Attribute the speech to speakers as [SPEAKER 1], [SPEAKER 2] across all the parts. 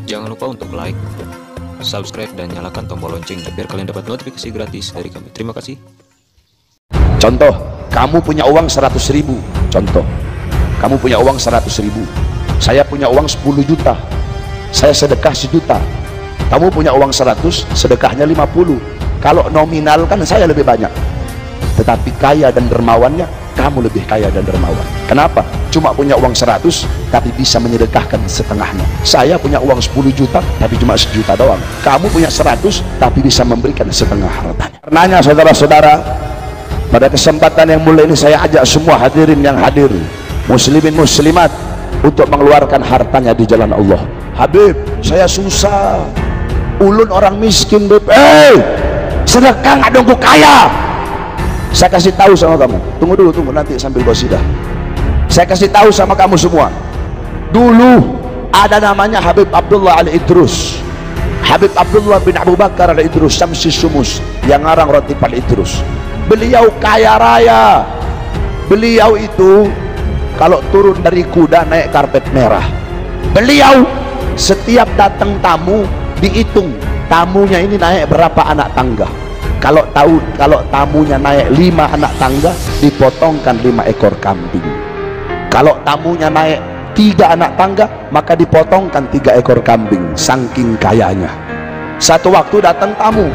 [SPEAKER 1] Jangan lupa untuk like, subscribe, dan nyalakan tombol loncengnya biar kalian dapat notifikasi gratis dari kami. Terima kasih.
[SPEAKER 2] Contoh, kamu punya uang 100.000. Contoh, kamu punya uang 100.000. Saya punya uang 10 juta. Saya sedekah 1 juta. Kamu punya uang 100, sedekahnya 50. Kalau nominal kan saya lebih banyak, tetapi kaya dan dermawannya kamu lebih kaya dan dermawan. Kenapa? Cuma punya uang 100 tapi bisa menyedekahkan setengahnya. Saya punya uang 10 juta tapi cuma 1 juta doang. Kamu punya 100 tapi bisa memberikan setengah hartanya. Karenanya saudara-saudara, pada kesempatan yang mulia ini saya ajak semua hadirin yang hadir, muslimin muslimat, untuk mengeluarkan hartanya di jalan Allah. Habib, saya susah, ulun orang miskin, Beb. Sedekah nggak nunggu kaya. Saya kasih tahu sama kamu, tunggu nanti sambil qasidah. Saya kasih tahu sama kamu semua, dulu ada namanya Habib Abdullah Al-Idrus. Habib Abdullah bin Abu Bakar Al-Idrus Syamsi Sumus, yang ngarang Ratib Al-Idrus. Beliau kaya raya. Beliau itu kalau turun dari kuda naik karpet merah. Beliau setiap datang tamu dihitung tamunya ini naik berapa anak tangga. Kalau tamunya naik 5 anak tangga, dipotongkan 5 ekor kambing. Kalau tamunya naik 3 anak tangga, maka dipotongkan 3 ekor kambing. Saking kayanya. Satu waktu datang tamu,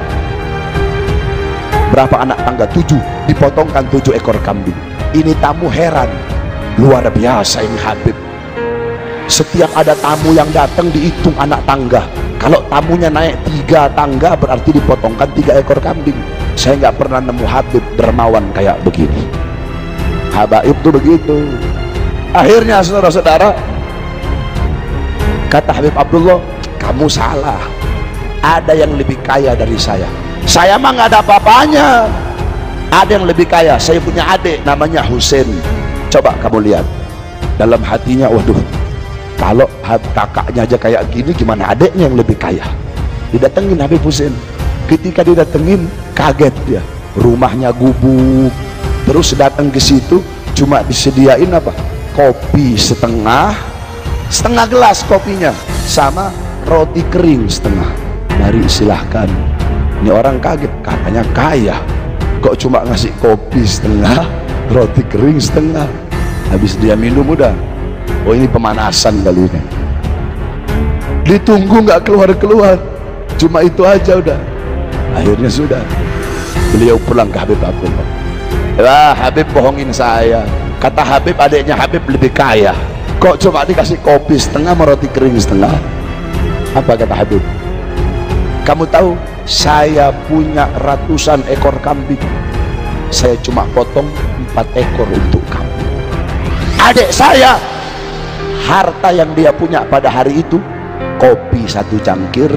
[SPEAKER 2] berapa anak tangga? 7, dipotongkan 7 ekor kambing. Ini tamu heran, luar biasa ini Habib. Setiap ada tamu yang datang dihitung anak tangga. Kalau tamunya naik 3 tangga, berarti dipotongkan 3 ekor kambing. Saya nggak pernah nemu Habib dermawan kayak begini. Habaib itu begitu. Akhirnya saudara-saudara, kata Habib Abdullah, kamu salah, ada yang lebih kaya dari saya. Saya mah nggak ada apa-apanya. Ada yang lebih kaya. Saya punya adik namanya Husain. Coba kamu lihat dalam hatinya, waduh, kalau kakaknya aja kayak gini, gimana adiknya yang lebih kaya? Didatengin Habib Husain. Ketika didatengin, kaget dia. Rumahnya gubuk. Terus datang ke situ, cuma disediain apa? Kopi setengah gelas kopinya, sama roti kering setengah. Mari silahkan. Ini orang kaget, katanya kaya, kok cuma ngasih kopi setengah, roti kering setengah. Habis dia minum udah, oh ini pemanasan kali ini. Ditunggu nggak keluar, cuma itu aja udah. Akhirnya sudah, beliau pulang ke Habib Abdullah. Wah, Habib bohongin saya. Kata Habib, adiknya Habib lebih kaya, kok cuma dikasih kopi setengah sama roti kering setengah. Apa kata Habib? Kamu tahu, saya punya ratusan ekor kambing, saya cuma potong 4 ekor untuk kamu. Adik saya, harta yang dia punya pada hari itu, kopi 1 cangkir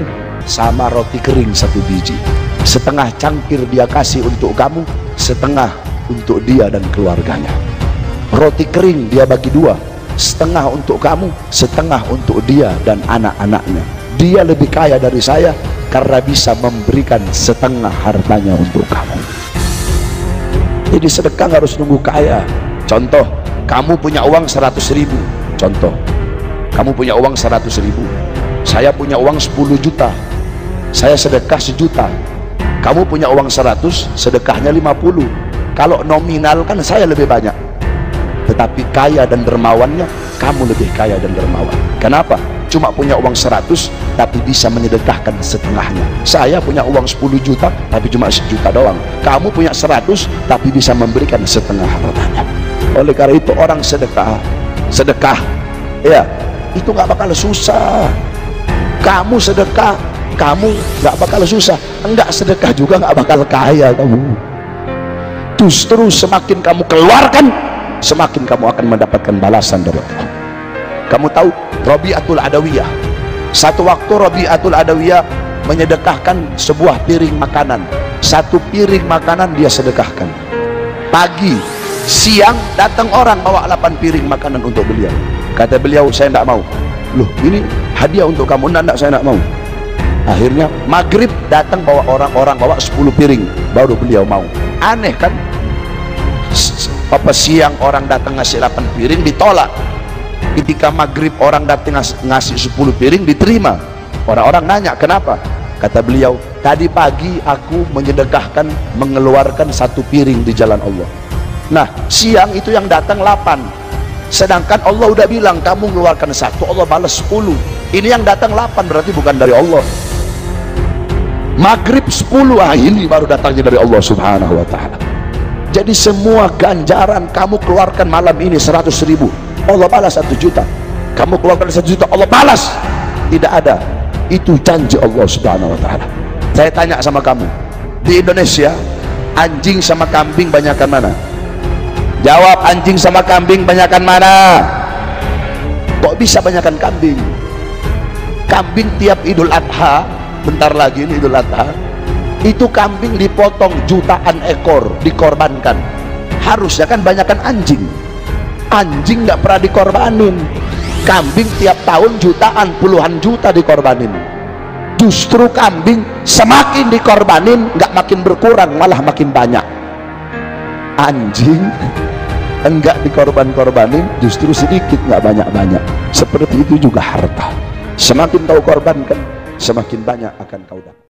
[SPEAKER 2] sama roti kering 1 biji. Setengah cangkir dia kasih untuk kamu, setengah untuk dia dan keluarganya. Roti kering dia bagi 2, setengah untuk kamu, setengah untuk dia dan anak-anaknya. Dia lebih kaya dari saya karena bisa memberikan setengah hartanya untuk kamu. Jadi sedekah nggak harus nunggu kaya. Contoh, kamu punya uang 100.000. Contoh, kamu punya uang 100.000. Saya punya uang 10 juta. Saya sedekah 1 juta. Kamu punya uang 100, sedekahnya 50. Kalau nominal kan saya lebih banyak, tetapi kaya dan dermawannya kamu lebih kaya dan dermawan. Kenapa? Cuma punya uang 100 tapi bisa menyedekahkan setengahnya. Saya punya uang 10 juta tapi cuma 1 juta doang. Kamu punya 100 tapi bisa memberikan setengah hartanya. Oleh karena itu orang sedekah ya, itu nggak bakal susah. Kamu sedekah, kamu nggak bakal susah. Enggak sedekah juga nggak bakal kaya kamu. Justru semakin kamu keluarkan, semakin kamu akan mendapatkan balasan dari Allah. Kamu tahu Rabi'atul Adawiyah, satu waktu Rabi'atul Adawiyah menyedekahkan sebuah piring makanan. 1 piring makanan dia sedekahkan. Pagi, siang datang orang bawa 8 piring makanan untuk beliau. Kata beliau, saya tidak mau. Loh, ini hadiah untuk kamu. Enggak, saya tidak mau. Akhirnya maghrib datang bawa orang-orang bawa 10 piring, baru beliau mau. Aneh kan? Siang orang datang ngasih 8 piring ditolak. Ketika maghrib orang datang ngasih 10 piring diterima. Orang-orang nanya, kenapa? Kata beliau, tadi pagi aku menyedekahkan, mengeluarkan 1 piring di jalan Allah. Nah, siang itu yang datang 8. Sedangkan Allah udah bilang, kamu mengeluarkan 1, Allah balas 10. Ini yang datang 8, berarti bukan dari Allah. Maghrib 10, ini baru datangnya dari Allah subhanahu wa ta'ala. Jadi semua ganjaran kamu keluarkan malam ini 100.000, Allah balas 1 juta. Kamu keluarkan 1 juta, Allah balas. Tidak ada. Itu janji Allah subhanahu wa ta'ala. Saya tanya sama kamu, di Indonesia anjing sama kambing banyakan mana? Jawab, anjing sama kambing banyakan mana? Kok bisa banyakan kambing? Kambing tiap Idul Adha, bentar lagi ini Idul Adha, itu kambing dipotong jutaan ekor, dikorbankan. Harusnya kan banyakan anjing. Anjing nggak pernah dikorbanin. Kambing tiap tahun jutaan, puluhan juta dikorbanin. Justru kambing semakin dikorbanin, nggak makin berkurang, malah makin banyak. Anjing enggak dikorban-korbanin, justru sedikit, nggak banyak-banyak. Seperti itu juga harta. Semakin kau korbankan, semakin banyak akan kau dapat.